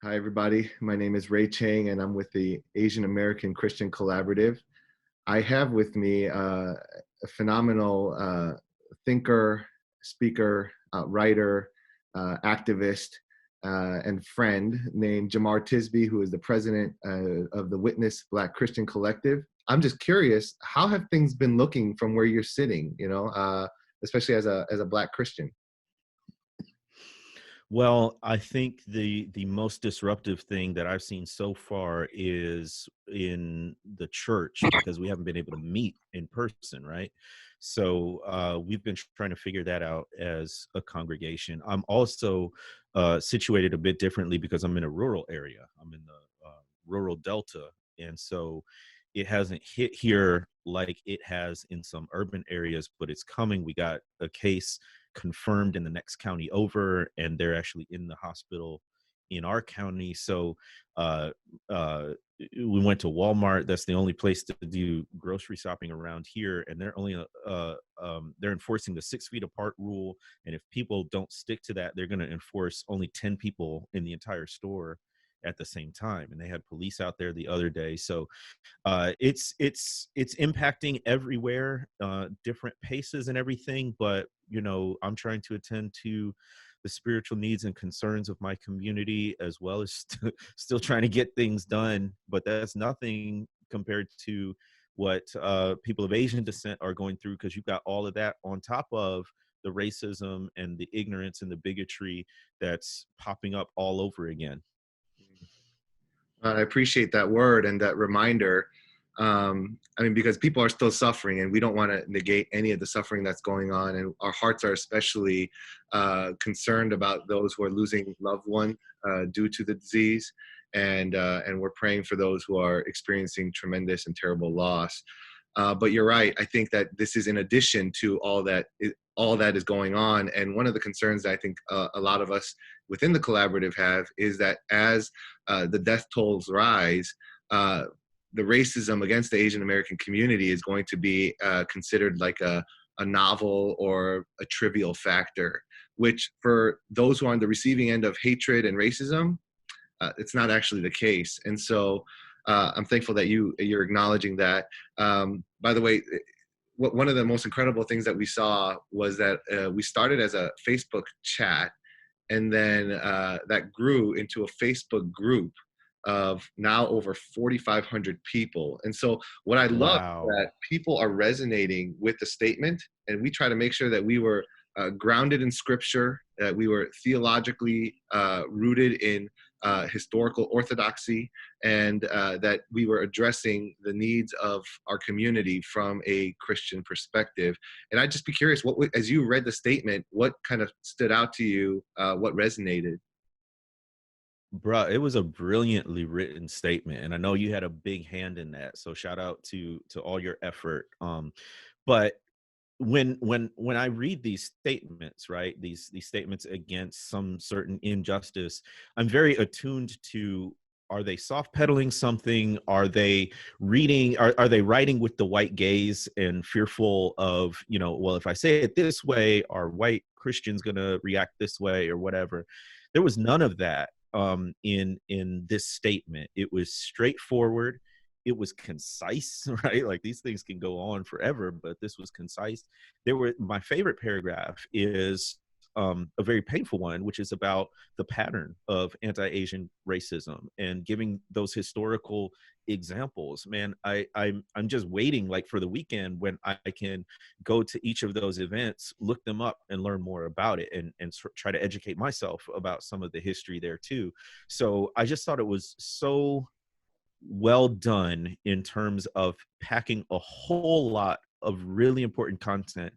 Hi, everybody. My name is Ray Chang, and I'm with the Asian American Christian Collaborative. I have with me a phenomenal thinker, speaker, writer, activist, and friend named Jemar Tisby, who is the president of the Witness Black Christian Collective. I'm just curious, how have things been looking from where you're sitting, especially as a Black Christian? Well, I think the most disruptive thing that I've seen so far is in the church because we haven't been able to meet in person, right? So we've been trying to figure that out as a congregation. I'm also situated a bit differently because I'm in a rural area. I'm in the rural Delta, and so it hasn't hit here like it has in some urban areas, but it's coming. We got a case confirmed in the next county over, and they're actually in the hospital in our county. So uh, uh, we went to Walmart. That's the only place to do grocery shopping around here, and they're only they're enforcing the 6 feet apart rule. And if people don't stick to that, they're going to enforce only 10 people in the entire store at the same time. And they had police out there the other day. So it's impacting everywhere, different paces and everything. But I'm trying to attend to the spiritual needs and concerns of my community, as well as still trying to get things done. But that's nothing compared to what people of Asian descent are going through, because you've got all of that on top of the racism and the ignorance and the bigotry that's popping up all over again. I appreciate that word and that reminder. Because people are still suffering, and we don't want to negate any of the suffering that's going on. And our hearts are especially concerned about those who are losing loved one due to the disease, and we're praying for those who are experiencing tremendous and terrible loss. But you're right. I think that this is in addition to all that is going on. And one of the concerns that I think a lot of us within the collaborative have is that as the death tolls rise, the racism against the Asian American community is going to be considered like a novel or a trivial factor, which for those who are on the receiving end of hatred and racism, it's not actually the case. And so I'm thankful that you're acknowledging that. By the way, one of the most incredible things that we saw was that we started as a Facebook chat, and then that grew into a Facebook group of now over 4,500 people. And so what I love is Wow. that people are resonating with the statement, and we try to make sure that we were grounded in scripture, that we were theologically rooted in historical orthodoxy, and that we were addressing the needs of our community from a Christian perspective. And I'd just be curious, as you read the statement, what kind of stood out to you? What resonated? Bruh, it was a brilliantly written statement, and I know you had a big hand in that. So shout out to all your effort. But when I read these statements, right, these statements against some certain injustice, I'm very attuned to, are they soft pedaling something? Are they are they writing with the white gaze and fearful of, well, if I say it this way, are white Christians gonna react this way or whatever? There was none of that in this statement. It was straightforward. It was concise, right? Like, these things can go on forever, but this was concise. My favorite paragraph is a very painful one, which is about the pattern of anti-Asian racism and giving those historical examples. Man, I'm just waiting, like, for the weekend when I can go to each of those events, look them up, and learn more about it, and try to educate myself about some of the history there too. So I just thought it was so well done in terms of packing a whole lot of really important content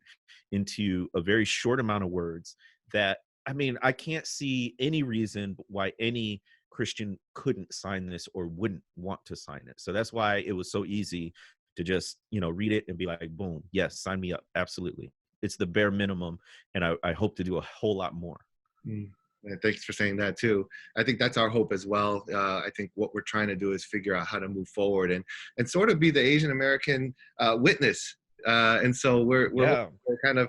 into a very short amount of words. That, I mean, I can't see any reason why any Christian couldn't sign this or wouldn't want to sign it. So that's why it was so easy to just, read it and be like, boom, yes, sign me up. Absolutely. It's the bare minimum. And I hope to do a whole lot more. And thanks for saying that too. I think that's our hope as well. I think what we're trying to do is figure out how to move forward and sort of be the Asian American witness. And so we're Yeah. kind of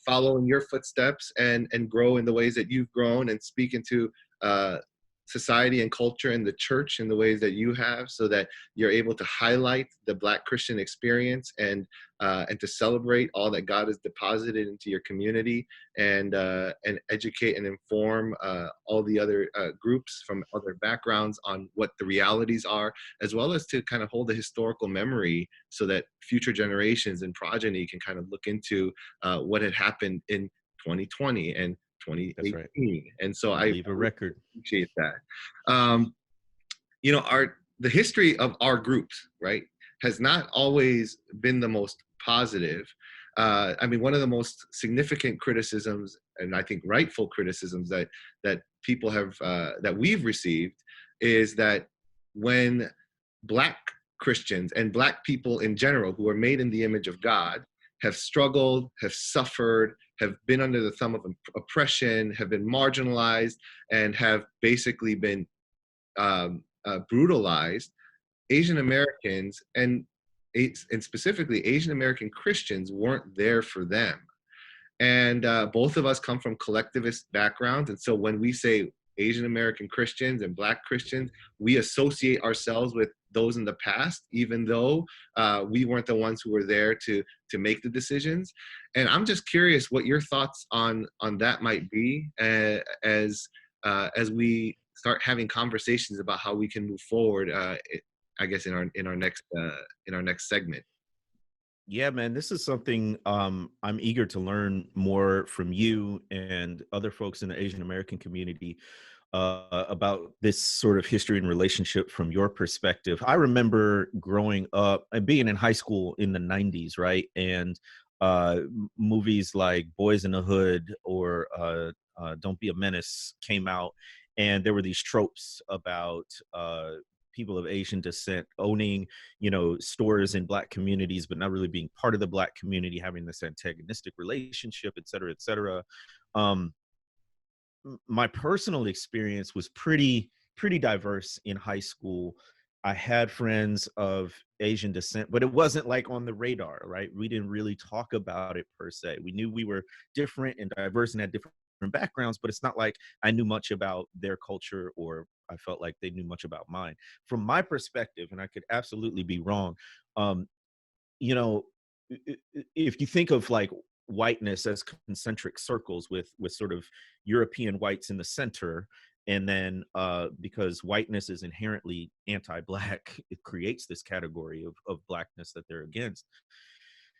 following your footsteps and grow in the ways that you've grown, and speak into society and culture and the church in the ways that you have, so that you're able to highlight the Black Christian experience and to celebrate all that God has deposited into your community, and educate and inform all the other groups from other backgrounds on what the realities are, as well as to kind of hold a historical memory so that future generations and progeny can kind of look into what had happened in 2020 and 2018. That's right. And so And I leave a record. appreciate that. You know, the history of our groups, right, has not always been the most positive. I mean, one of the most significant criticisms, and I think rightful criticisms that people have that we've received, is that when Black Christians and Black people in general, who are made in the image of God, have struggled, have suffered, have been under the thumb of oppression, have been marginalized, and have basically been brutalized, Asian Americans and specifically Asian American Christians weren't there for them. And both of us come from collectivist backgrounds. And so when we say Asian American Christians and Black Christians, we associate ourselves with those in the past, even though we weren't the ones who were there to make the decisions. And I'm just curious what your thoughts on that might be as we start having conversations about how we can move forward. I guess in our next segment. Yeah, man, this is something I'm eager to learn more from you and other folks in the Asian American community about this sort of history and relationship from your perspective. I remember growing up and being in high school in the 90s, right? And movies like Boys in the Hood or Don't Be a Menace came out, and there were these tropes about people of Asian descent owning, stores in Black communities, but not really being part of the Black community, having this antagonistic relationship, et cetera, et cetera. My personal experience was pretty diverse in high school. I had friends of Asian descent, but it wasn't like on the radar, right? We didn't really talk about it per se. We knew we were different and diverse and had different backgrounds, but it's not like I knew much about their culture or I felt like they knew much about mine. From my perspective, and I could absolutely be wrong, you know, if you think of like whiteness as concentric circles with sort of European whites in the center, and then because whiteness is inherently anti-Black, it creates this category of Blackness that they're against,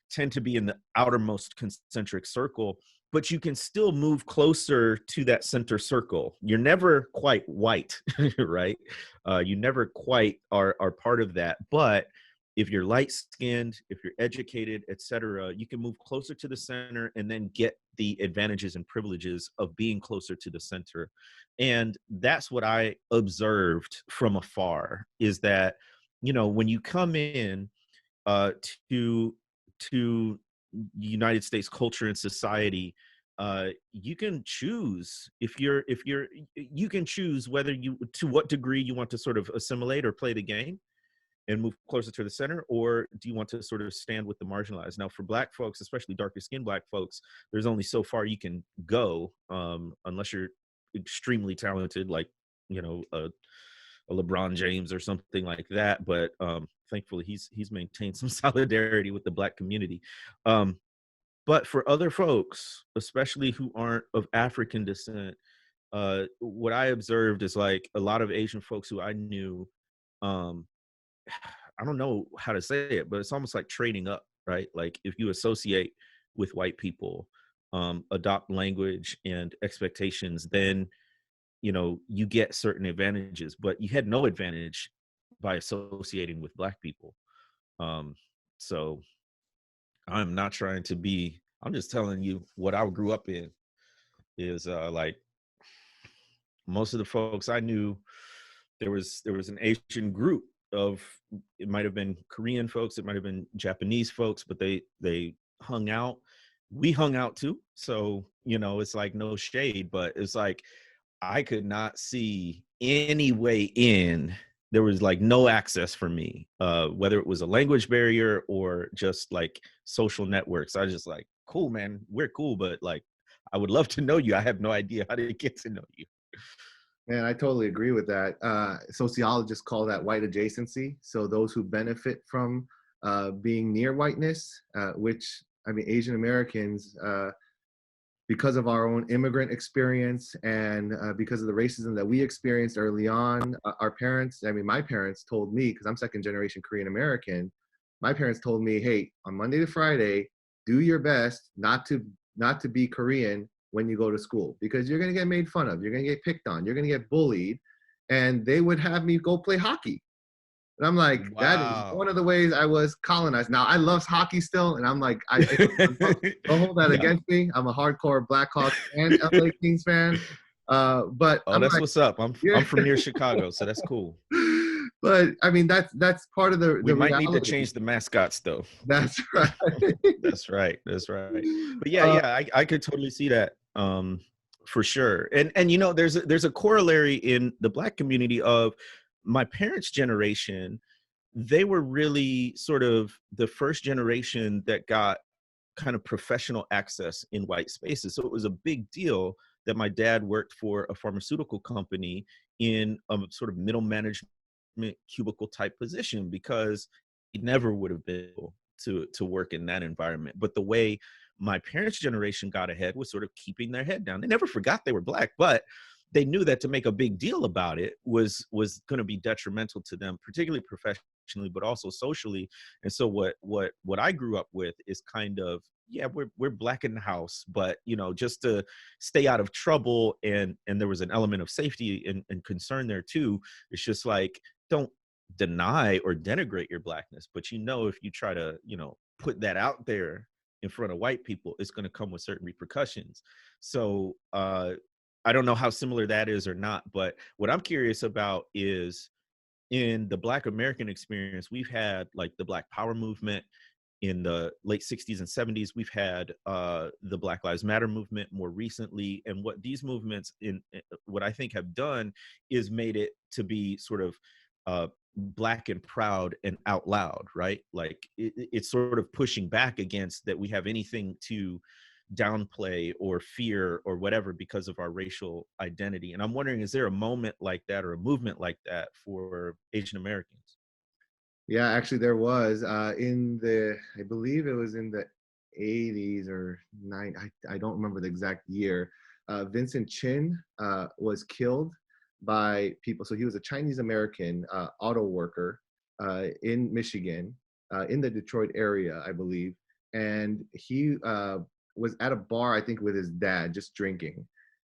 tend to be in the outermost concentric circle, but you can still move closer to that center circle. You're never quite white, right? You never quite are part of that. But if you're light-skinned, if you're educated, et cetera, you can move closer to the center and then get the advantages and privileges of being closer to the center. And that's what I observed from afar, is that, when you come in to United States culture and society, you can choose you can choose whether to what degree you want to sort of assimilate or play the game and move closer to the center, or do you want to sort of stand with the marginalized? Now, for Black folks, especially darker skinned Black folks, there's only so far you can go, unless you're extremely talented, like, a LeBron James or something like that. But thankfully, he's maintained some solidarity with the Black community. But for other folks, especially who aren't of African descent, what I observed is like a lot of Asian folks who I knew, I don't know how to say it, but it's almost like trading up, right? Like if you associate with white people, adopt language and expectations, then, you get certain advantages, but you had no advantage by associating with Black people. So I'm not trying to be, I'm just telling you what I grew up in is like most of the folks I knew, there was an Asian group of, it might have been Korean folks, it might have been Japanese folks, but they hung out. We hung out too. So, it's like no shade, but it's like I could not see any way in. There was like no access for me, whether it was a language barrier or just like social networks. I was just like, cool, man, we're cool, but like, I would love to know you. I have no idea how to get to know you. Man, I totally agree with that. Sociologists call that white adjacency. So those who benefit from being near whiteness, which, I mean, Asian Americans, because of our own immigrant experience and because of the racism that we experienced early on, our parents, I mean, my parents told me, because I'm second generation Korean American, my parents told me, hey, on Monday to Friday, do your best not to be Korean when you go to school, because you're going to get made fun of, you're going to get picked on, you're going to get bullied. And they would have me go play hockey. And I'm like, that is one Wow. of the ways I was colonized. Now I love hockey still, and I'm like, don't hold that Yeah. against me. I'm a hardcore Blackhawks and LA Kings fan. But Oh, I'm that's like, what's up. I'm yeah. from near Chicago, so that's cool. But I mean, that's part of We the might need to reality. change the mascots though. That's right. That's right. That's right. But yeah, uh, yeah, I could totally see that. For sure. And you know, there's a corollary in the Black community of my parents' generation. They were really sort of the first generation that got kind of professional access in white spaces. So it was a big deal that my dad worked for a pharmaceutical company in a sort of middle management cubicle type position, because he never would have been able to work in that environment. But the way my parents' generation got ahead was sort of keeping their head down. They never forgot they were Black, but they knew that to make a big deal about it was going to be detrimental to them, particularly professionally, but also socially. And so what I grew up with is kind of, yeah, we're Black in the house, but you know, just to stay out of trouble, and there was an element of safety and concern there too. It's just like, don't deny or denigrate your Blackness, but you know, if you try to, you know, put that out there in front of white people, it's going to come with certain repercussions. So I don't know how similar that is or not, but what I'm curious about is, in the Black American experience, we've had like the Black Power movement in the late 60s and 70s. We've had the Black Lives Matter movement more recently. And what these movements, what I think have done is made it to be sort of Black and proud and out loud, right? Like it's sort of pushing back against that we have anything to downplay or fear or whatever because of our racial identity. And I'm wondering, is there a moment like that or a movement like that for Asian Americans? yeah, actually, there was I believe it was in the 80s or nine. I don't remember the exact year. Vincent Chin was killed by people. So he was a Chinese American auto worker in Michigan, in the Detroit area, I believe. And he was at a bar, I think, with his dad, just drinking.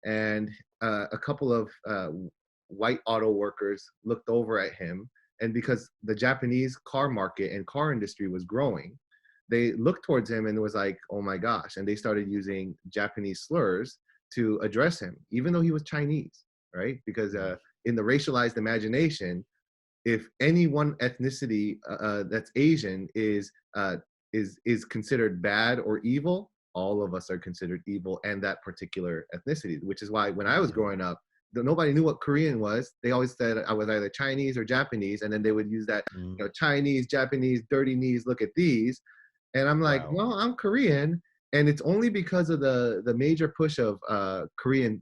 And a couple of white auto workers looked over at him. And because the Japanese car market and car industry was growing, they looked towards him and was like, oh my gosh. And they started using Japanese slurs to address him, even though he was Chinese, right? Because in the racialized imagination, if any one ethnicity that's Asian is considered bad or evil, all of us are considered evil, and that particular ethnicity. Which is why when I was growing up, nobody knew what Korean was. They always said I was either Chinese or Japanese, and then they would use that, Mm. Chinese, Japanese, dirty knees, look at these. And I'm like, Wow. no, I'm Korean. And it's only because of the major push of Korean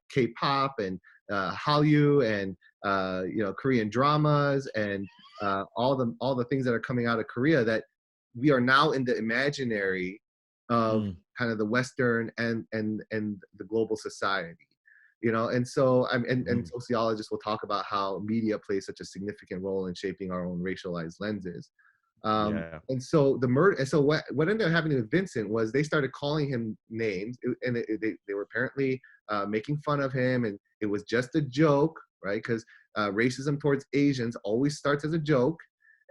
K-pop and Hallyu and Korean dramas and all the things that are coming out of Korea, that we are now in the imaginary of Mm. kind of the Western and the global society. And so and Mm. sociologists will talk about how media plays such a significant role in shaping our own racialized lenses. Yeah. And so the murder, and so what ended up happening with Vincent was they started calling him names, and they were apparently making fun of him, and it was just a joke, right? Because racism towards Asians always starts as a joke,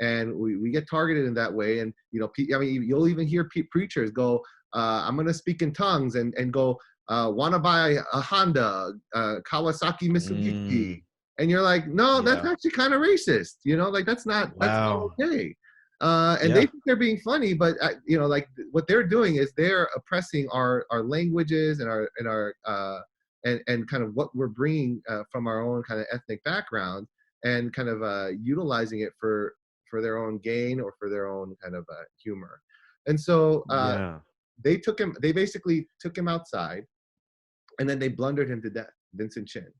and we get targeted in that way. And I mean, you'll even hear preachers go, "I'm going to speak in tongues," and go, "Want to buy a Honda, Kawasaki, Mm. Mitsubishi," and you're like, "No, that's Yeah. actually kind of racist. Like that's not Wow. okay." And they Yeah. think they're being funny, but like what they're doing is they're oppressing our languages and kind of what we're bringing from our own kind of ethnic background, and kind of utilizing it for their own gain or for their own kind of humor. And so Yeah. they basically took him outside, and then they blundered him to death, Vincent Chin.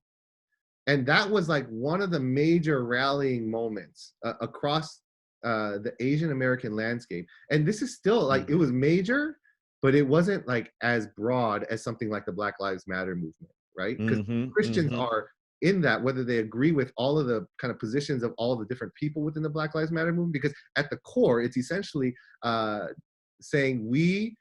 And that was like one of the major rallying moments across the Asian American landscape. And this is still like, it was major, but it wasn't like as broad as something like the Black Lives Matter movement, right? Because Christians are in that, whether they agree with all of the kind of positions of all the different people within the Black Lives Matter movement, because at the core, it's essentially saying we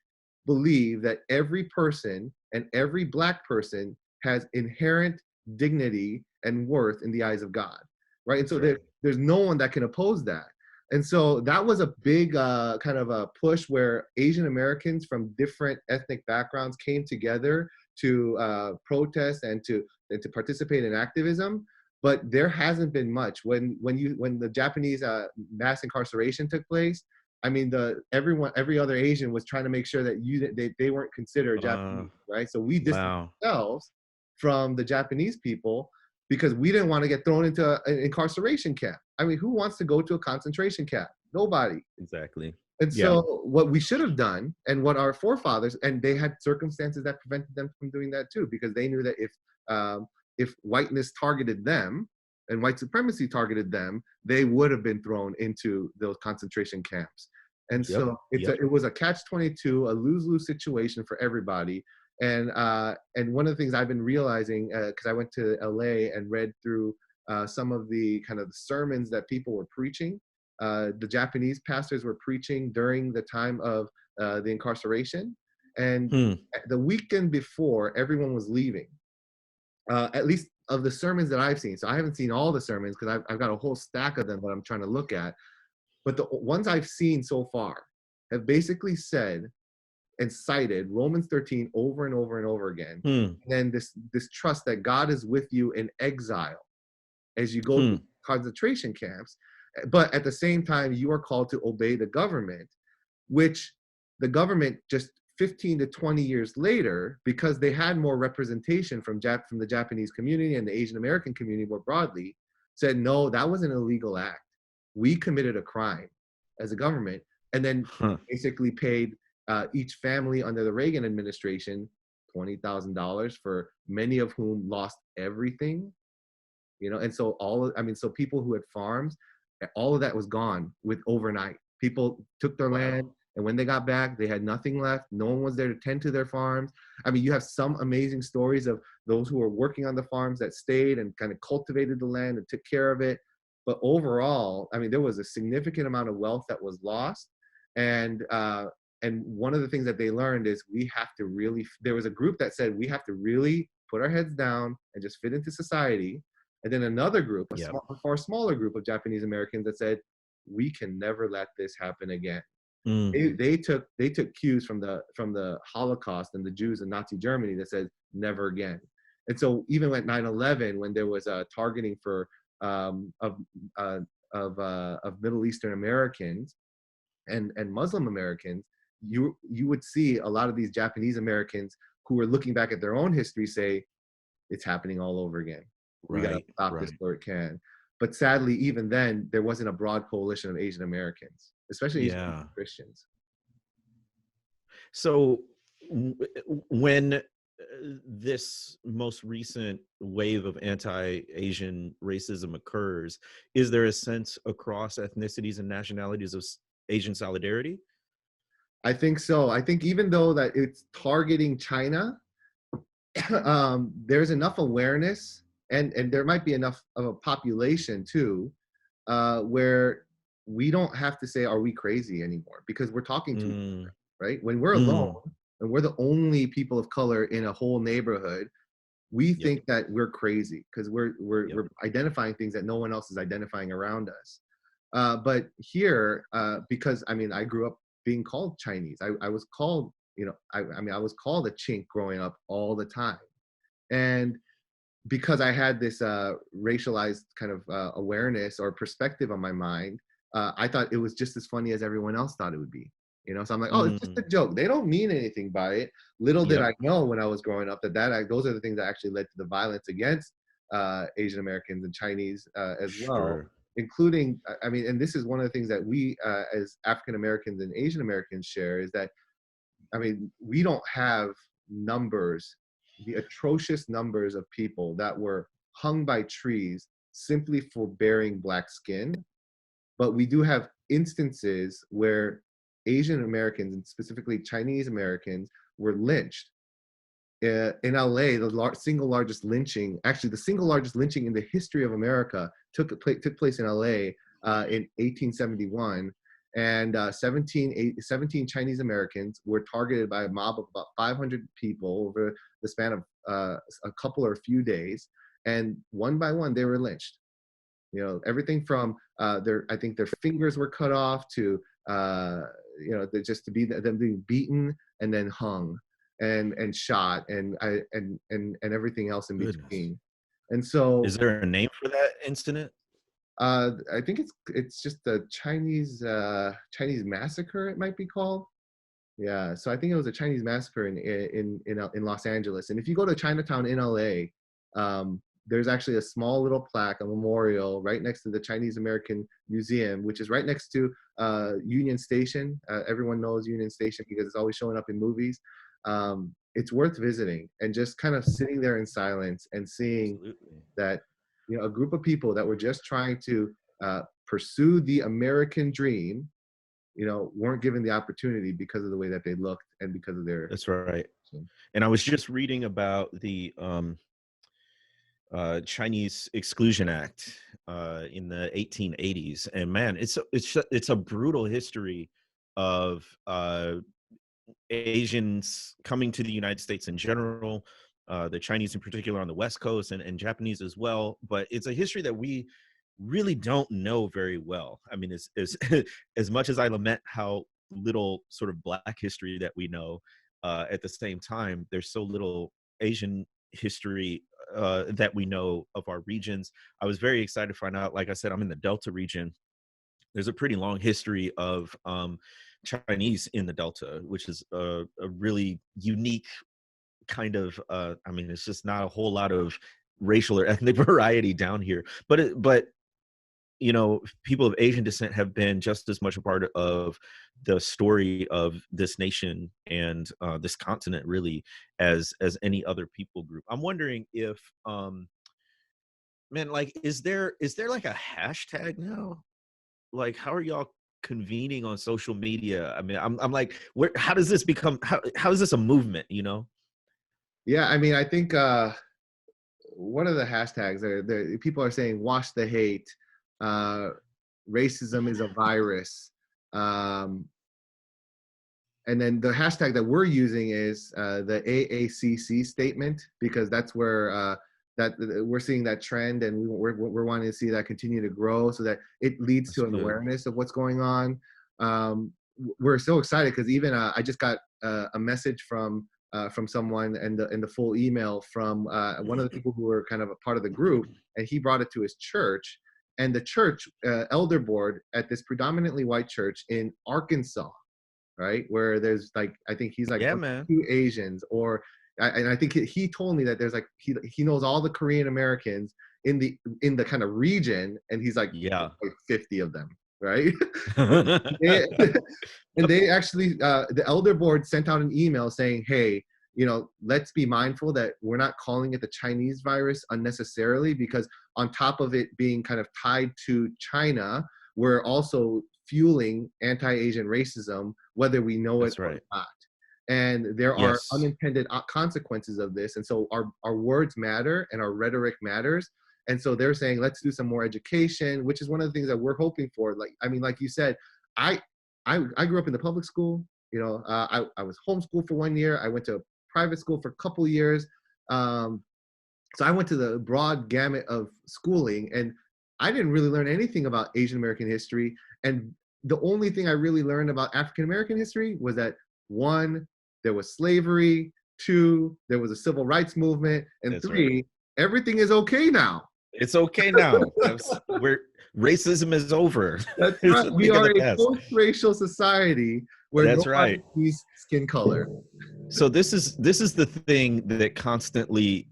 believe that every person and every Black person has inherent dignity and worth in the eyes of God, right? And so there's no one that can oppose that. And so that was a big kind of a push where Asian Americans from different ethnic backgrounds came together to protest and to participate in activism. But there hasn't been much. When the Japanese mass incarceration took place, I mean, every other Asian was trying to make sure that they weren't considered Japanese, right? So we distanced ourselves from the Japanese people because we didn't want to get thrown into an incarceration camp. I mean, who wants to go to a concentration camp? Nobody. Exactly. And so what we should have done, and what our forefathers, and they had circumstances that prevented them from doing that too, because they knew that if whiteness targeted them and white supremacy targeted them, they would have been thrown into those concentration camps. And so it was a catch-22, a lose-lose situation for everybody. And one of the things I've been realizing, because I went to LA and read through some of the kind of sermons that people were preaching, the Japanese pastors were preaching during the time of the incarceration. And the weekend before, everyone was leaving, at least of the sermons that I've seen. So I haven't seen all the sermons because I've got a whole stack of them that I'm trying to look at. But the ones I've seen so far have basically said and cited Romans 13 over and over and over again. And then this trust that God is with you in exile as you go to concentration camps. But at the same time, you are called to obey the government, which the government just 15 to 20 years later, because they had more representation from the Japanese community and the Asian American community more broadly, said, no, that was an illegal act. We committed a crime as a government, and then basically paid each family under the Reagan administration $20,000, for many of whom lost everything, and so so people who had farms, all of that was gone with overnight. People took their land, and when they got back, they had nothing left. No one was there to tend to their farms. I mean, you have some amazing stories of those who were working on the farms that stayed and kind of cultivated the land and took care of it. But overall, I mean, there was a significant amount of wealth that was lost. And one of the things that they learned is there was a group that said, we have to really put our heads down and just fit into society. And then another group, a far smaller group of Japanese Americans that said, we can never let this happen again. They took cues from the Holocaust and the Jews in Nazi Germany that said, never again. And so even at 9/11, when there was a targeting for of Middle Eastern Americans and Muslim Americans, you would see a lot of these Japanese Americans who were looking back at their own history say, it's happening all over again. We got to stop this where it can. But sadly, even then, there wasn't a broad coalition of Asian Americans, especially Asian Christians. So when this most recent wave of anti-Asian racism occurs, is there a sense across ethnicities and nationalities of Asian solidarity? I think so. I think even though that it's targeting China, there's enough awareness, and there might be enough of a population too, where we don't have to say, are we crazy anymore? Because we're talking to each other, right? When we're alone and we're the only people of color in a whole neighborhood, we think that we're crazy because we're identifying things that no one else is identifying around us. But here, because I grew up being called Chinese. I was called, I was called a chink growing up all the time. And because I had this racialized kind of awareness or perspective on my mind, I thought it was just as funny as everyone else thought it would be. So I'm like, oh, it's just a joke. They don't mean anything by it. Little did I know when I was growing up that those are the things that actually led to the violence against Asian Americans and Chinese as well, including, and this is one of the things that we as African Americans and Asian Americans share is that, we don't have numbers, the atrocious numbers of people that were hung by trees simply for bearing black skin. But we do have instances where Asian Americans, and specifically Chinese Americans, were lynched. In LA, the single largest lynching, actually the single largest lynching in the history of America took place in LA in 1871. And 17 Chinese Americans were targeted by a mob of about 500 people over the span of a couple or a few days. And one by one, they were lynched. You know, everything from I think their fingers were cut off to, you know, just to be them being beaten and then hung and shot and everything else in between. And so, is there a name for that incident? I think it's just the Chinese massacre, it might be called. Yeah, so I think it was a Chinese massacre in Los Angeles. And if you go to Chinatown in LA, there's actually a small little plaque, a memorial right next to the Chinese American Museum, which is right next to Union Station. Everyone knows Union Station because it's always showing up in movies. It's worth visiting and just kind of sitting there in silence and seeing Absolutely. that, you know, a group of people that were just trying to pursue the American dream, you know, weren't given the opportunity because of the way that they looked and because of their. That's right. And I was just reading about the Chinese Exclusion Act in the 1880s, and man, it's a brutal history of Asians coming to the United States in general, the Chinese in particular on the West Coast, and Japanese as well. But it's a history that we really don't know very well. I mean, as much as I lament how little sort of Black history that we know, at the same time, there's so little Asian history that we know of our regions. I was very excited to find out, like I said, I'm in the Delta region. There's a pretty long history of Chinese in the Delta, which is a really unique kind of, I mean, it's just not a whole lot of racial or ethnic variety down here. But you know, people of Asian descent have been just as much a part of the story of this nation and this continent, really, as any other people group. I'm wondering if, man, like, is there like a hashtag now? Like, how are y'all convening on social media? I mean, I'm like, how does this become? How is this a movement? You know? Yeah, I mean, I think one of the hashtags people are saying "wash the hate," racism is a virus, and then the hashtag that we're using is the AACC statement, because that's where that we're seeing that trend, and we're wanting to see that continue to grow so that it leads to an awareness of what's going on. We're so excited because even I just got a message from someone and the full email from one of the people who were kind of a part of the group, and he brought it to his church, and the church elder board at this predominantly white church in Arkansas, right, where there's like, I think he's like, yeah, man, 2 Asians, or and I think he told me that there's like he knows all the Korean Americans in the kind of region, and he's like, yeah. like 50 of them, right? And they actually the elder board sent out an email saying, hey, you know, let's be mindful that we're not calling it the Chinese virus unnecessarily, because on top of it being kind of tied to China, we're also fueling anti-Asian racism, whether we know it or not. And there are unintended consequences of this. And so our words matter and our rhetoric matters. And so they're saying, let's do some more education, which is one of the things that we're hoping for. Like, I mean, like you said, I grew up in the public school. You know, I was homeschooled for 1 year. I went to private school for a couple of years. So I went to the broad gamut of schooling, and I didn't really learn anything about Asian American history. And the only thing I really learned about African American history was that, 1, there was slavery, 2, there was a civil rights movement, and That's 3, right. Everything is okay now. It's okay now. Racism is over. That's right. We are a post-racial society where nobody sees skin color. So this is the thing that constantly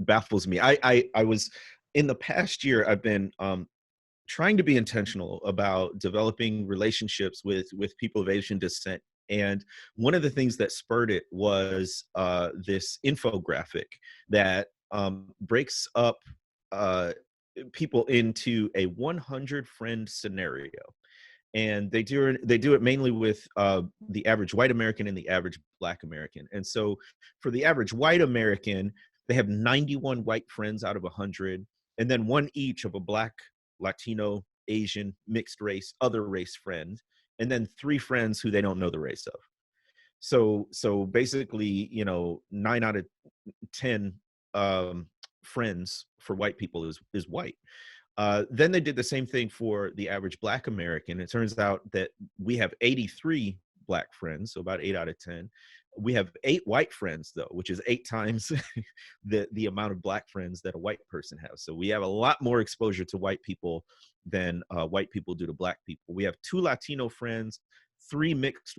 baffles me. I was, in the past year, I've been trying to be intentional about developing relationships with people of Asian descent. And one of the things that spurred it was this infographic that breaks up uh, people into a 100 friend scenario, and they do it mainly with the average white American and the average Black American. And so for the average white American, they have 91 white friends out of 100, and then one each of a Black, Latino, Asian, mixed race, other race friend, and then 3 friends who they don't know the race of. So basically, 9 out of 10 um, friends for white people is white. Then they did the same thing for the average Black American. It turns out that we have 83 Black friends, so about 8 out of 10. We have 8 white friends, though, which is 8 times the amount of Black friends that a white person has. So we have a lot more exposure to white people than white people do to Black people. We have 2 Latino friends, 3 mixed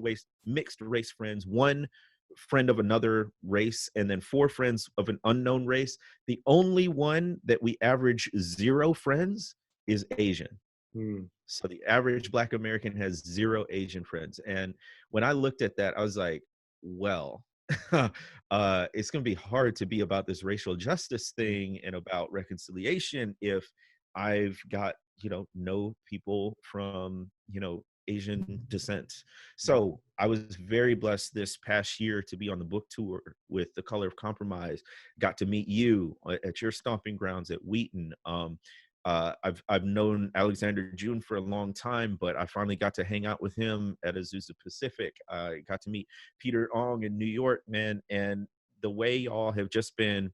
race friends, 1 friend of another race, and then 4 friends of an unknown race. The only one that we average 0 friends is Asian. So the average Black American has 0 Asian friends. And when I looked at that, I was like, well, it's going to be hard to be about this racial justice thing and about reconciliation if I've got, no people from, Asian descent. So I was very blessed this past year to be on the book tour with The Color of Compromise. Got to meet you at your stomping grounds at Wheaton. I've known Alexander June for a long time, but I finally got to hang out with him at Azusa Pacific. I got to meet Peter Ong in New York, man, and the way y'all have just been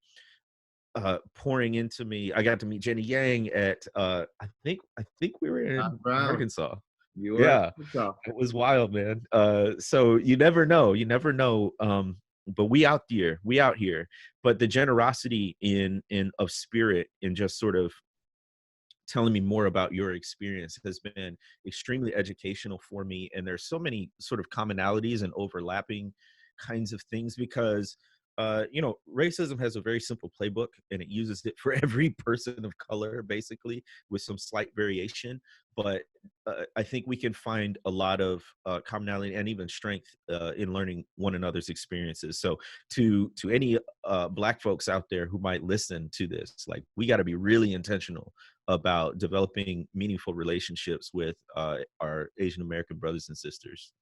pouring into me. I got to meet Jenny Yang at I think we were in Arkansas. You were Yeah, it was wild, man. So you never know. But we out here. But the generosity in of spirit and just sort of telling me more about your experience has been extremely educational for me. And there's so many sort of commonalities and overlapping kinds of things because racism has a very simple playbook and it uses it for every person of color, basically, with some slight variation. But I think we can find a lot of commonality and even strength in learning one another's experiences. So to any Black folks out there who might listen to this, like, we got to be really intentional about developing meaningful relationships with our Asian American brothers and sisters.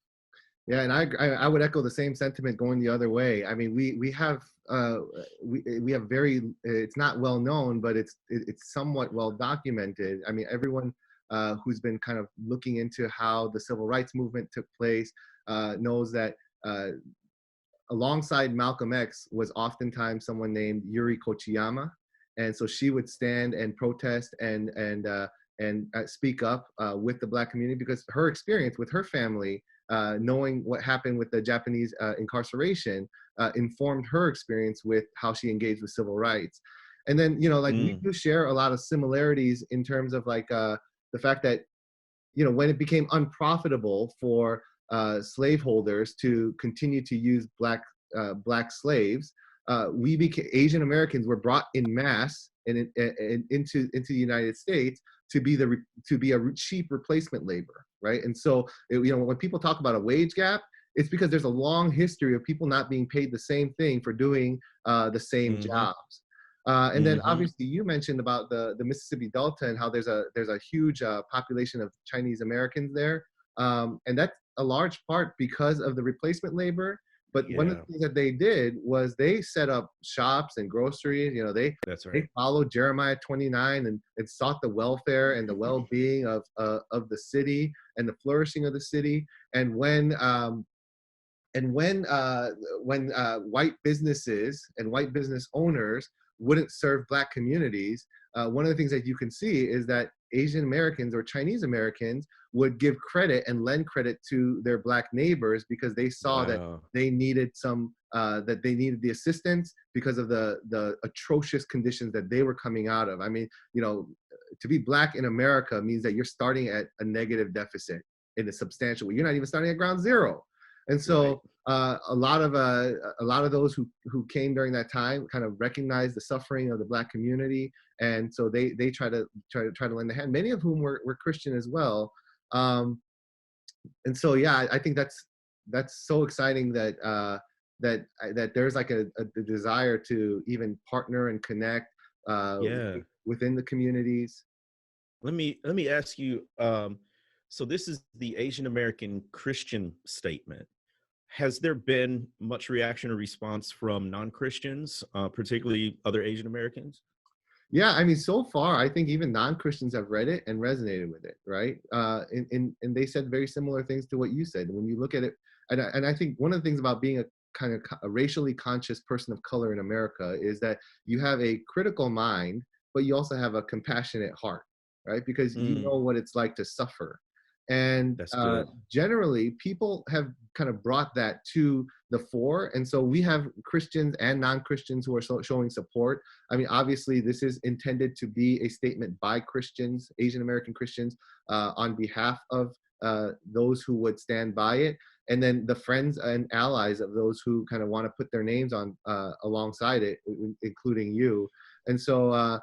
Yeah, and I would echo the same sentiment going the other way. I mean, we have very, it's not well known, but it's somewhat well documented. I mean, everyone who's been kind of looking into how the civil rights movement took place knows that alongside Malcolm X was oftentimes someone named Yuri Kochiyama, and so she would stand and protest and speak up with the Black community because her experience with her family. Knowing what happened with the Japanese incarceration informed her experience with how she engaged with civil rights. And then, we do share a lot of similarities in terms of the fact that, when it became unprofitable for slaveholders to continue to use black slaves, Asian Americans were brought in mass into the United States to be a cheap replacement labor, right? And so when people talk about a wage gap, it's because there's a long history of people not being paid the same thing for doing the same jobs. And then obviously you mentioned about the Mississippi Delta and how there's a huge population of Chinese Americans there, and that's a large part because of the replacement labor. But one of the things that they did was they set up shops and groceries. That's right. They followed Jeremiah 29 and sought the welfare and the well-being of the city and the flourishing of the city. And when white businesses and white business owners wouldn't serve Black communities, one of the things that you can see is that Asian Americans or Chinese Americans would give credit and lend credit to their Black neighbors because they saw that they needed the assistance because of the atrocious conditions that they were coming out of. I mean, to be Black in America means that you're starting at a negative deficit in a substantial way. You're not even starting at ground zero. And so a lot of those who came during that time kind of recognized the suffering of the Black community, and so they try to lend a hand. Many of whom were Christian as well, and so I think that's so exciting that there's like a desire to even partner and connect Yeah. within the communities. Let me ask you, so this is the Asian American Christian statement. Has there been much reaction or response from non-Christians, particularly other Asian Americans? Yeah, I mean, so far, I think even non-Christians have read it and resonated with it, right? And they said very similar things to what you said. When you look at it, and I think one of the things about being a kind of a racially conscious person of color in America is that you have a critical mind, but you also have a compassionate heart, right? Because you Mm, know what it's like to suffer. And that's good. generally, people have kind of brought that to the fore. And so we have Christians and non-Christians who are showing support. I mean, obviously, this is intended to be a statement by Christians, Asian American Christians, on behalf of those who would stand by it. And then the friends and allies of those who kind of want to put their names on alongside it, including you. And so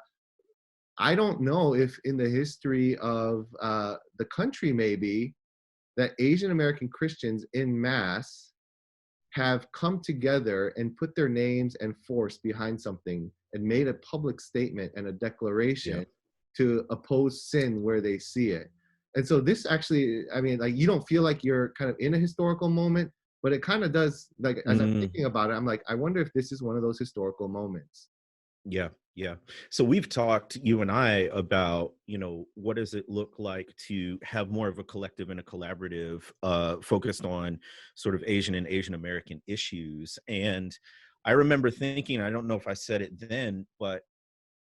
I don't know if in the history of the country, maybe, that Asian American Christians in mass have come together and put their names and force behind something and made a public statement and a Yeah. declaration to oppose sin where they see it. And so this actually, I mean, like, you don't feel like you're kind of in a historical moment, but it kind of does. Like, as I'm Mm. thinking about it, I'm like, I wonder if this is one of those historical moments. Yeah, yeah. So we've talked, you and I, about, what does it look like to have more of a collective and a collaborative focused on sort of Asian and Asian American issues. And I remember thinking, I don't know if I said it then, but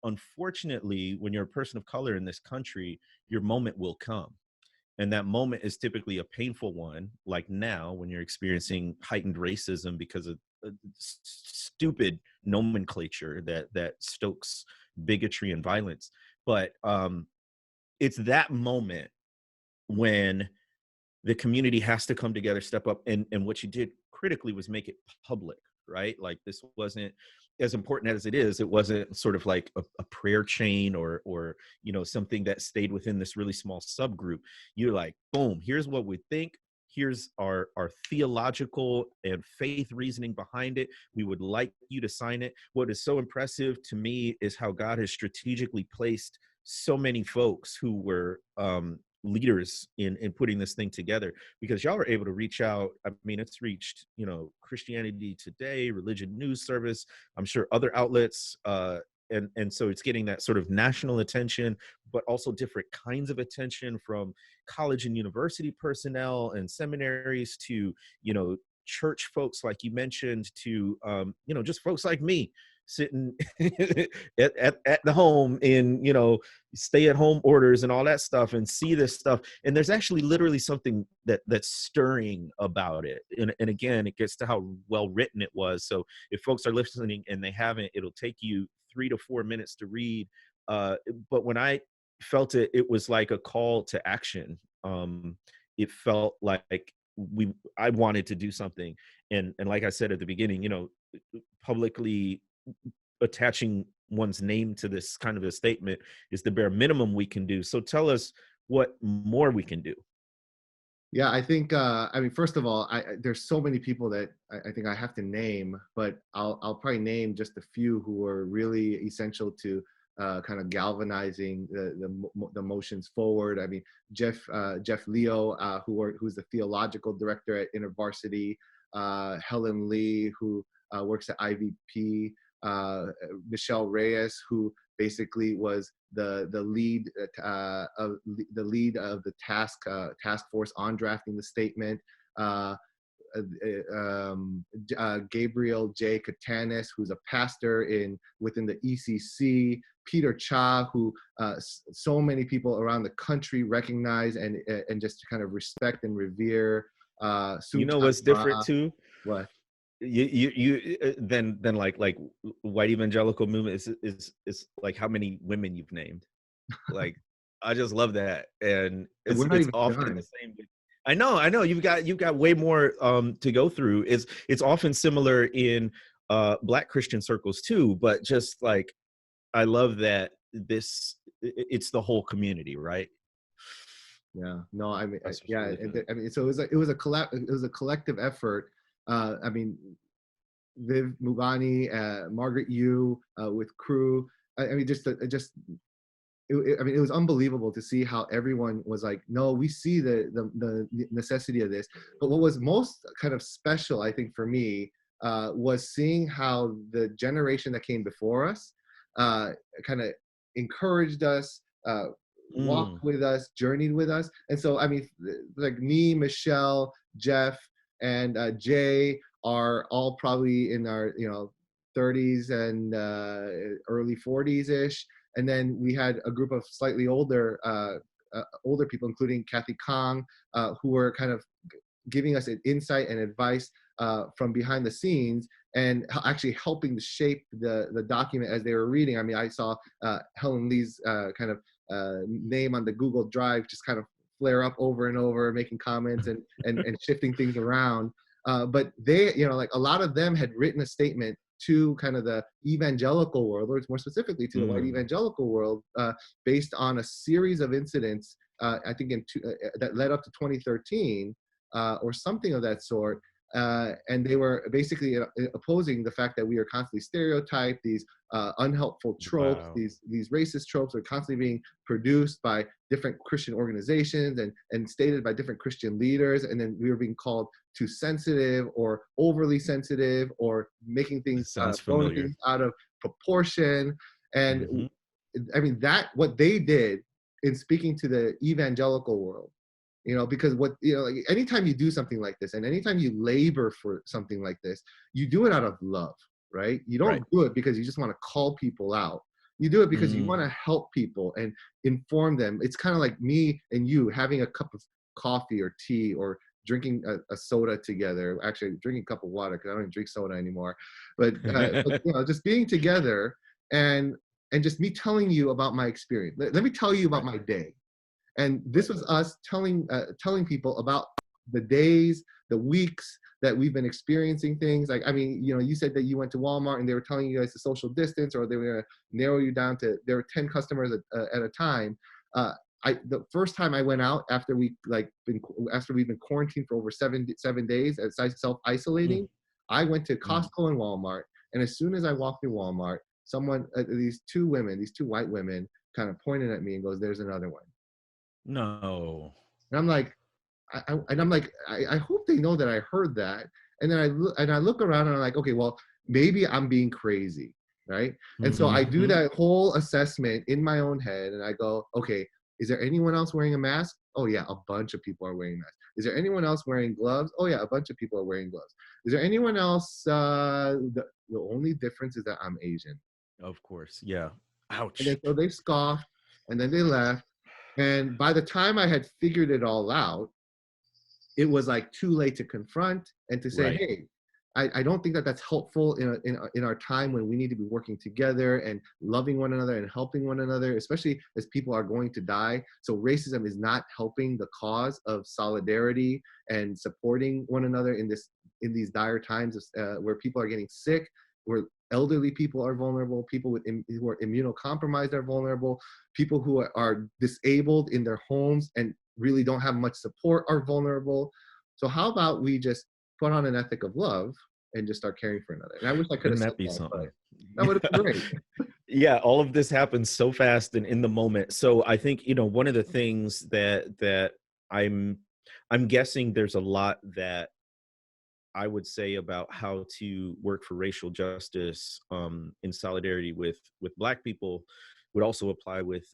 unfortunately, when you're a person of color in this country, your moment will come. And that moment is typically a painful one, like now when you're experiencing heightened racism because of stupid nomenclature that stokes bigotry and violence. But it's that moment when the community has to come together, step up, and what you did critically was make it public, right? Like, this wasn't, as important as it is, it wasn't sort of like a prayer chain or something that stayed within this really small subgroup. You're like, boom, here's what we think. Here's our theological and faith reasoning behind it. We would like you to sign it. What is so impressive to me is how God has strategically placed so many folks who were leaders in putting this thing together, because y'all were able to reach out. I mean, it's reached, Christianity Today, Religion News Service, I'm sure other outlets, and so it's getting that sort of national attention, but also different kinds of attention from college and university personnel and seminaries to, church folks like you mentioned, to just folks like me sitting at the home in, stay at home orders and all that stuff, and see this stuff. And there's actually literally something that's stirring about it. And again, it gets to how well written it was. So if folks are listening and they haven't, it'll take you 3 to 4 minutes to read. But when I felt it, it was like a call to action. It felt like I wanted to do something. And like I said at the beginning, publicly attaching one's name to this kind of a statement is the bare minimum we can do. So tell us what more we can do. Yeah, I think. I mean, first of all, there's so many people that I think I have to name, but I'll probably name just a few who were really essential to kind of galvanizing the motions forward. I mean, Jeff Leo, who's the theological director at InterVarsity, Helen Lee, who works at IVP, Michelle Reyes, who basically was the lead of the task force on drafting the statement. Gabriel J. Katanis, who's a pastor within the ECC, Peter Cha, who so many people around the country recognize and just kind of respect and revere. You know Suchan what's different Ma. too? What? You then like white evangelical movement is like how many women you've named. Like, I just love that. And And we're not it's even often the done. same. I know you've got way more to go through. It's often similar in Black Christian circles too, but just like, I love that it's the whole community, right? Yeah, no, I mean, That's what's yeah, really good. I mean, so it was a collective effort. I mean, Viv Mubani, Margaret Yu with crew. I mean, it was unbelievable to see how everyone was like, no, we see the necessity of this. But what was most kind of special, I think, for me, was seeing how the generation that came before us kind of encouraged us, walked with us, journeyed with us. And so, I mean, like me, Michelle, Jeff, and Jay are all probably in our 30s and early 40s ish. And then we had a group of slightly older people, including Kathy Kong, who were kind of giving us an insight and advice from behind the scenes, and actually helping to shape the document as they were reading. I mean, I saw Helen Lee's kind of name on the Google Drive just kind of flare up over and over, making comments and shifting things around. But they, like a lot of them had written a statement to kind of the evangelical world, or more specifically to the white evangelical world, based on a series of incidents, I think that led up to 2013, or something of that sort. And they were basically opposing the fact that we are constantly stereotyped, these unhelpful tropes, Wow. these racist tropes are constantly being produced by different Christian organizations and stated by different Christian leaders. And then we were being called too sensitive or overly sensitive, or making things, Sounds throwing familiar. things out of proportion. And I mean, what they did in speaking to the evangelical world, because like anytime you do something like this, and anytime you labor for something like this, you do it out of love, right? You don't do it because you just want to call people out. You do it because you want to help people and inform them. It's kind of like me and you having a cup of coffee or tea, or drinking a soda together. Actually, drinking a cup of water, because I don't even drink soda anymore. But just being together, and just me telling you about my experience. Let me tell you about my day. And this was us telling people about the days, the weeks that we've been experiencing things. Like, I mean, you said that you went to Walmart and they were telling you guys to social distance, or they were going to narrow you down to, there were 10 customers at a time. The first time I went out after we've been quarantined for over seven days, as self-isolating, I went to Costco and Walmart. And as soon as I walked through Walmart, someone, these two white women, kind of pointed at me and goes, "There's another one." No. And I'm like, I hope they know that I heard that. And then I look around and I'm like, okay, well, maybe I'm being crazy, right? And so I do that whole assessment in my own head, and I go, okay, is there anyone else wearing a mask? Oh yeah, a bunch of people are wearing masks. Is there anyone else wearing gloves? Oh yeah, a bunch of people are wearing gloves. Is there anyone else? The only difference is that I'm Asian. Of course, yeah. And then Ouch. so they scoffed, and then they left. And by the time I had figured it all out, it was like too late to confront and to say, Right. hey, I don't think that that's helpful in our time when we need to be working together and loving one another and helping one another, especially as people are going to die. So racism is not helping the cause of solidarity and supporting one another in these dire times, where people are getting sick, where elderly people are vulnerable, people who are immunocompromised are vulnerable, people who are disabled in their homes and really don't have much support are vulnerable. So how about we just put on an ethic of love and just start caring for another? And I wish I could have Wouldn't said that be that, something? but that would have been great. Yeah, all of this happens so fast and in the moment. So I think, one of the things that I'm guessing there's a lot that I would say about how to work for racial justice in solidarity with Black people would also apply with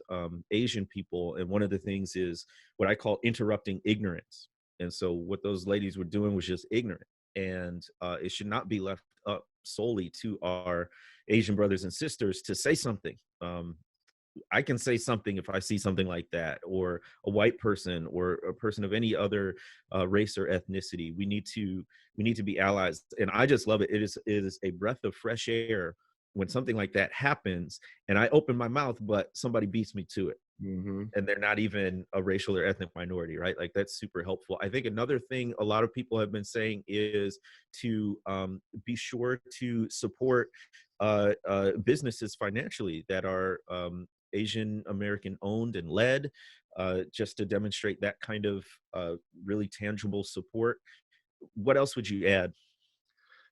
Asian people. And one of the things is what I call interrupting ignorance. And so what those ladies were doing was just ignorant. And it should not be left up solely to our Asian brothers and sisters to say something. I can say something if I see something like that, or a white person, or a person of any other race or ethnicity. We need to be allies, and I just love it. It is a breath of fresh air when something like that happens, and I open my mouth, but somebody beats me to it, and they're not even a racial or ethnic minority, right? Like, that's super helpful. I think another thing a lot of people have been saying is to be sure to support businesses financially that are Asian American owned and led, just to demonstrate that kind of really tangible support. What else would you add?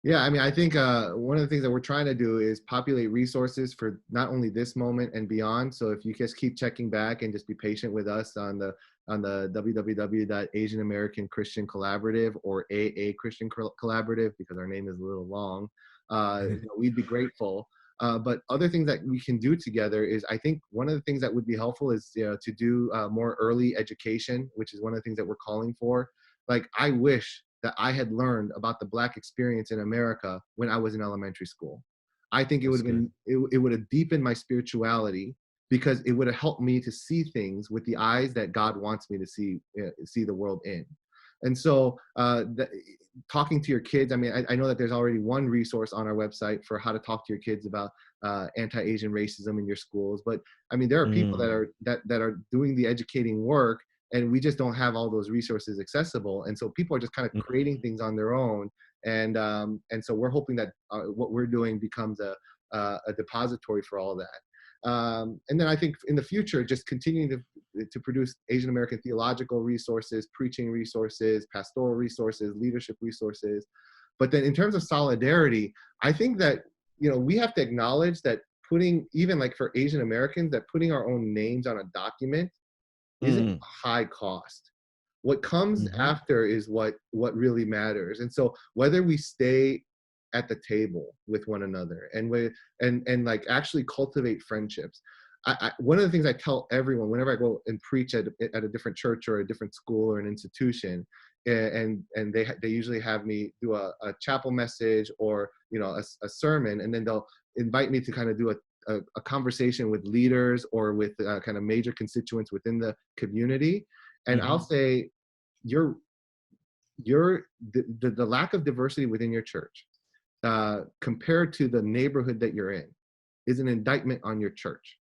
Yeah, I mean, I think one of the things that we're trying to do is populate resources for not only this moment and beyond. So if you just keep checking back and just be patient with us on the www.Asian American Christian Collaborative or AA Christian Collaborative, because our name is a little long, we'd be grateful. But other things that we can do together is, I think one of the things that would be helpful is to do more early education, which is one of the things that we're calling for. Like, I wish that I had learned about the Black experience in America when I was in elementary school. I think it would That's have good. been, it would have deepened my spirituality, because it would have helped me to see things with the eyes that God wants me to see the world in. And so talking to your kids, I mean, I know that there's already one resource on our website for how to talk to your kids about anti-Asian racism in your schools. But I mean, there are people that Mm. are doing the educating work, and we just don't have all those resources accessible. And so people are just kind of creating Mhm. things on their own. And so we're hoping that what we're doing becomes a depository for all that. And then I think in the future, just continuing to produce Asian American theological resources, preaching resources, pastoral resources, leadership resources. But then in terms of solidarity, I think that, we have to acknowledge that putting, even like for Asian Americans, that putting our own names on a document isn't Mm. a high cost. What comes Mhm. after is what really matters. And so whether we stay at the table with one another and like actually cultivate friendships. One of the things I tell everyone whenever I go and preach at a different church or a different school or an institution, and they usually have me do a chapel message or a sermon, and then they'll invite me to kind of do a conversation with leaders or with kind of major constituents within the community. And I'll Mhm. say, your the lack of diversity within your church, compared to the neighborhood that you're in, is an indictment on your church.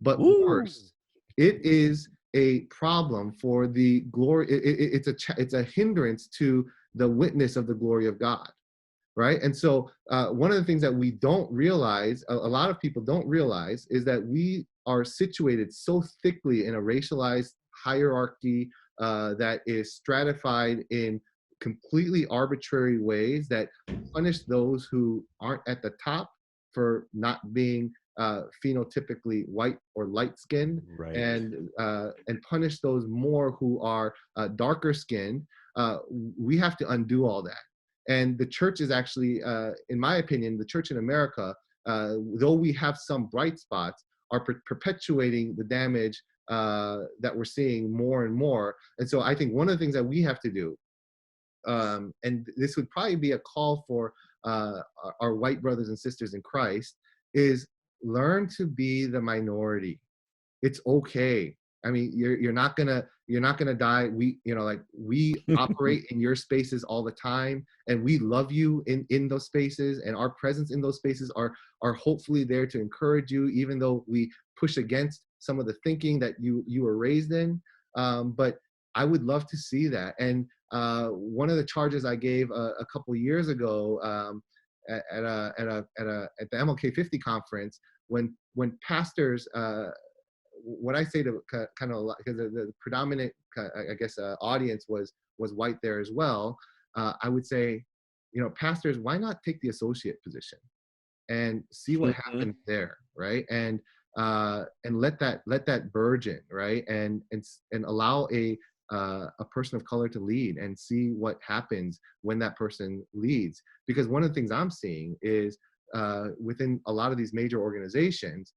But Woo! worse, it is a problem for the glory. It's a hindrance to the witness of the glory of God, right? And so one of the things that we don't realize, a lot of people don't realize, is that we are situated so thickly in a racialized hierarchy that is stratified in completely arbitrary ways that punish those who aren't at the top for not being phenotypically white or light skinned, Right. and punish those more who are darker skinned. We have to undo all that. And the church is actually, in my opinion, the church in America, though we have some bright spots, are perpetuating the damage that we're seeing more and more. And so I think one of the things that we have to do, and this would probably be a call for our white brothers and sisters in Christ, is learn to be the minority. It's okay. I mean, you're not gonna die. We operate in your spaces all the time, and we love you in those spaces, and our presence in those spaces are hopefully there to encourage you, even though we push against some of the thinking that you were raised in. But I would love to see that. And one of the charges I gave a couple years ago, at the MLK 50 conference, when pastors, what I say to kind of, because the predominant, I guess, audience was white there as well. I would say, pastors, why not take the associate position and see what Mhm. happens there, right? And let that burgeon, right? And allow a person of color to lead, and see what happens when that person leads. Because one of the things I'm seeing is, within a lot of these major organizations,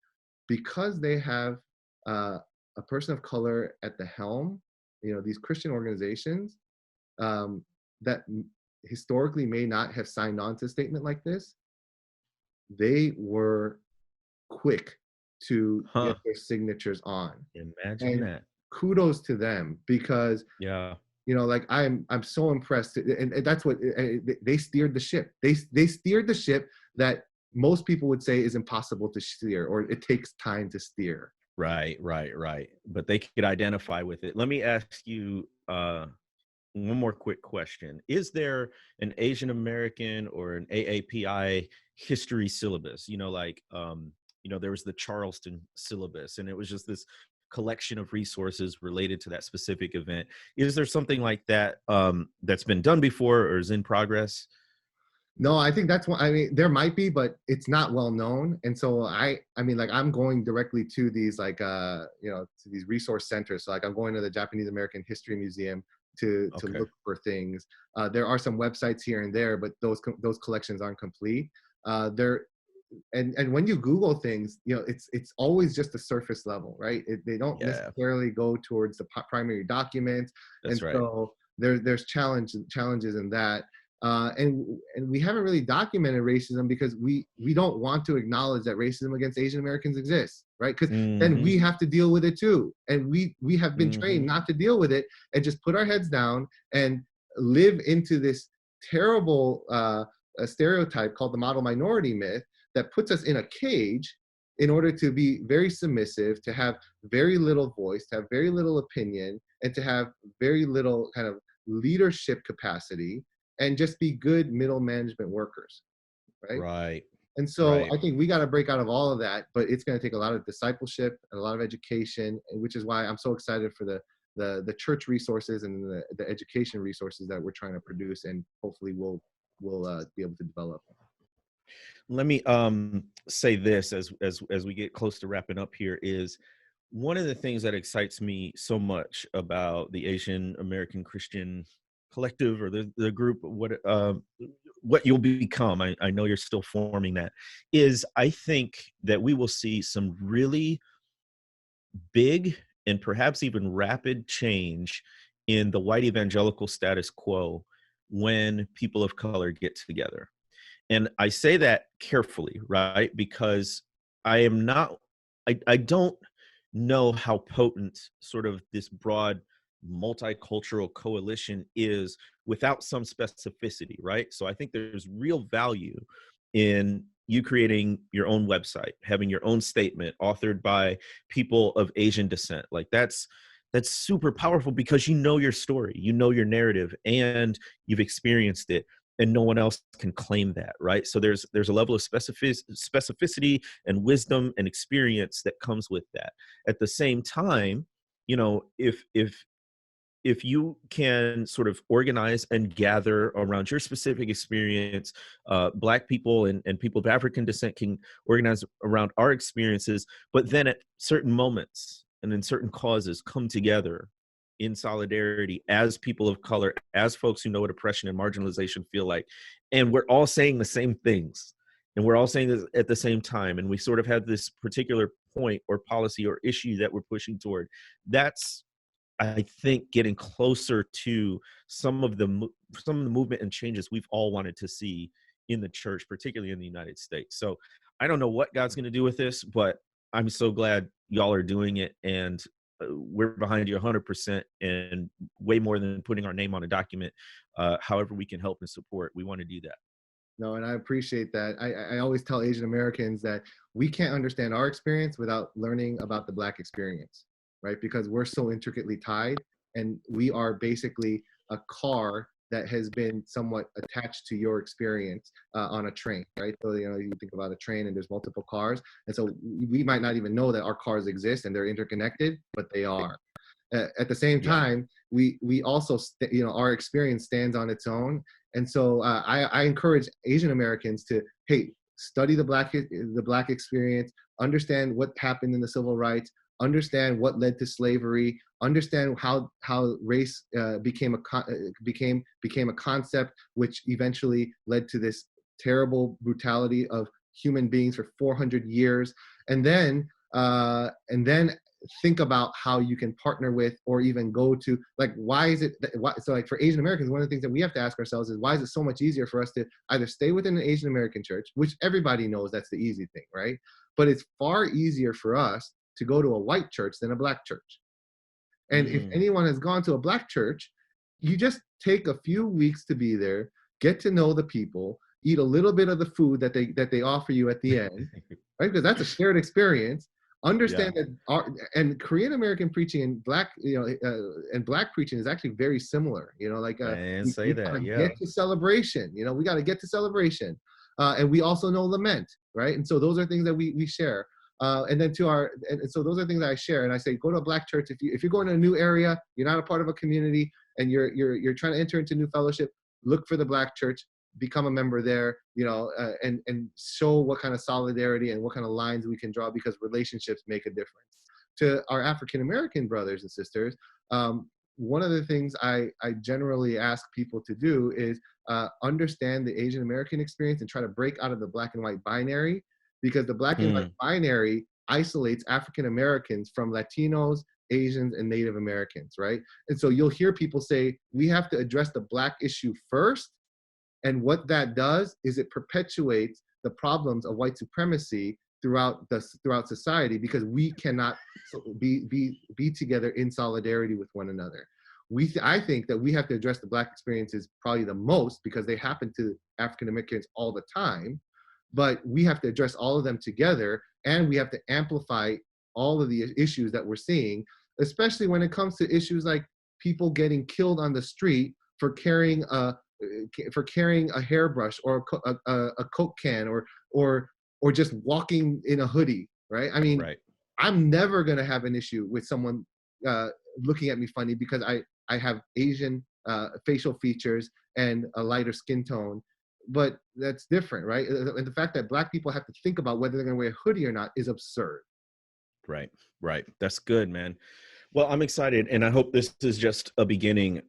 because they have a person of color at the helm, these Christian organizations, um, that historically may not have signed on to a statement like this, they were quick to get Huh. their signatures on. Imagine And that. kudos to them, because Yeah. like, I'm so impressed. And that's what they steered the ship. They steered the ship that most people would say is impossible to steer, or it takes time to steer. Right, right, right. But they could identify with it. Let me ask you one more quick question. Is there an Asian American or an AAPI history syllabus? There was the Charleston syllabus, and it was just this collection of resources related to that specific event. Is there something like that that's been done before or is in progress? No, I think that's one. I mean, there might be, but it's not well known. And so I mean, like I'm going directly to these to these resource centers. So like I'm going to the Japanese American History Museum to Okay. look for things. There are some websites here and there, but those collections aren't complete. There and when you Google things, it's always just the surface level, right? They don't Yeah, necessarily go towards the primary documents, and that's right. so there's challenges in that. And we haven't really documented racism because we don't want to acknowledge that racism against Asian Americans exists, right? Because then Hmm. we have to deal with it too, and we have been Hmm. trained not to deal with it and just put our heads down and live into this terrible a stereotype called the model minority myth that puts us in a cage in order to be very submissive, to have very little voice, to have very little opinion, and to have very little kind of leadership capacity, and just be good middle management workers, right? Right. And so Right. I think we got to break out of all of that, but it's going to take a lot of discipleship and a lot of education, which is why I'm so excited for the church resources and the education resources that we're trying to produce, and hopefully we'll be able to develop. Let me say this as we get close to wrapping up here is one of the things that excites me so much about the Asian American Christian Collective, or the group, what you'll become. I know you're still forming that. Is I think that we will see some really big and perhaps even rapid change in the white evangelical status quo when people of color get together. And I say that carefully, right? Because I am not, I don't know how potent sort of this broad multicultural coalition is without some specificity, right? So I think there's real value in you creating your own website, having your own statement authored by people of Asian descent. Like that's super powerful because you know your story, you know your narrative, and you've experienced it, and no one else can claim that, right? So there's a level of specificity and wisdom and experience that comes with that. At the same time, if you can sort of organize and gather around your specific experience, Black people and people of African descent can organize around our experiences, but then at certain moments and in certain causes come together in solidarity as people of color, as folks who know what oppression and marginalization feel like. And we're all saying the same things. And we're all saying this at the same time. And we sort of have this particular point or policy or issue that we're pushing toward. That's, I think, getting closer to some of the movement and changes we've all wanted to see in the church, particularly in the United States. So I don't know what God's going to do with this, but I'm so glad y'all are doing it, and we're behind you 100%, and way more than putting our name on a document. However we can help and support, we want to do that. No, and I appreciate that. I always tell Asian Americans that we can't understand our experience without learning about the Black experience, right? Because we're so intricately tied, and we are basically a car that has been somewhat attached to your experience on a train, right? So, you think about a train and there's multiple cars. And so we might not even know that our cars exist and they're interconnected, but they are. At the same Yeah. time, we also, our experience stands on its own. And so I encourage Asian Americans to, hey, study the black experience, understand what happened in the civil rights, understand what led to slavery, understand how race became a concept, which eventually led to this terrible brutality of human beings for 400 years, and then think about how you can partner with or even go to, like, why is it so like for Asian Americans, one of the things that we have to ask ourselves is, why is it so much easier for us to either stay within an Asian American church, which everybody knows that's the easy thing, right? But it's far easier for us to go to a white church than a Black church. And if Mm. anyone has gone to a Black church, you just take a few weeks to be there, get to know the people, eat a little bit of the food that they offer you at the end, right? Because that's a shared experience. Yeah. Understand that and Korean American preaching and Black, and Black preaching is actually very similar. Man, say We that. gotta Yeah. get to celebration. We got to get to celebration, and we also know lament, right? And so those are things that we share. And then and so those are things that I share. And I say, go to a Black church. If you're going to a new area, you're not a part of a community, and you're trying to enter into new fellowship, look for the Black church. become a member there, and show what kind of solidarity and what kind of lines we can draw, because relationships make a difference. To our African American brothers and sisters, one of the things I generally ask people to do is understand the Asian American experience and try to break out of the black and white binary, because the black and white binary isolates African Americans from Latinos, Asians, and Native Americans, right? And so you'll hear people say, we have to address the black issue first. And what that does is it perpetuates the problems of white supremacy throughout society, because we cannot be together in solidarity with one another. I think that we have to address the black experiences probably the most, because they happen to African Americans all the time, but we have to address all of them together, and we have to amplify all of the issues that we're seeing, especially when it comes to issues like people getting killed on the street for carrying a hairbrush or a Coke can, or just walking in a hoodie, right? I mean, Right. I'm never going to have an issue with someone looking at me funny because I have Asian facial features and a lighter skin tone, but that's different, right? And the fact that black people have to think about whether they're going to wear a hoodie or not is absurd. Right. That's good, man. Well, I'm excited, and I hope this is just a beginning.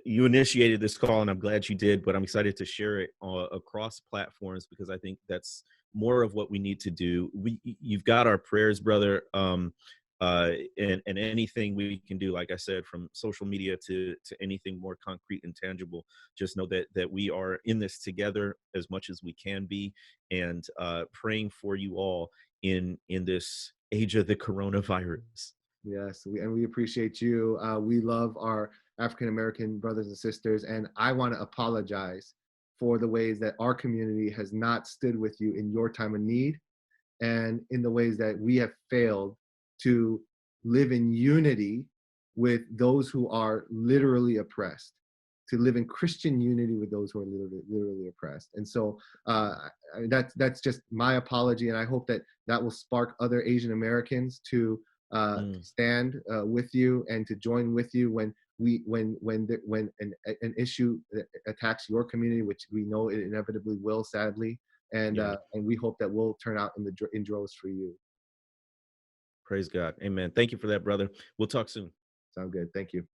You initiated this call, and I'm glad you did, but I'm excited to share it across platforms, because I think that's more of what we need to do. You've got our prayers, brother, and anything we can do, like I said, from social media to anything more concrete and tangible. Just know that we are in this together as much as we can be, and praying for you all in this age of the coronavirus. Yes, we appreciate you. We love our African American brothers and sisters, and I want to apologize for the ways that our community has not stood with you in your time of need, and in the ways that we have failed to live in unity with those who are literally oppressed, to live in Christian unity with those who are literally oppressed. And so that's just my apology, and I hope that will spark other Asian Americans to stand with you and to join with you when an issue attacks your community, which we know it inevitably will, sadly, and we hope that will turn out in droves for you. Praise God. Amen. Thank you for that, brother. We'll talk soon. Sound good. Thank you.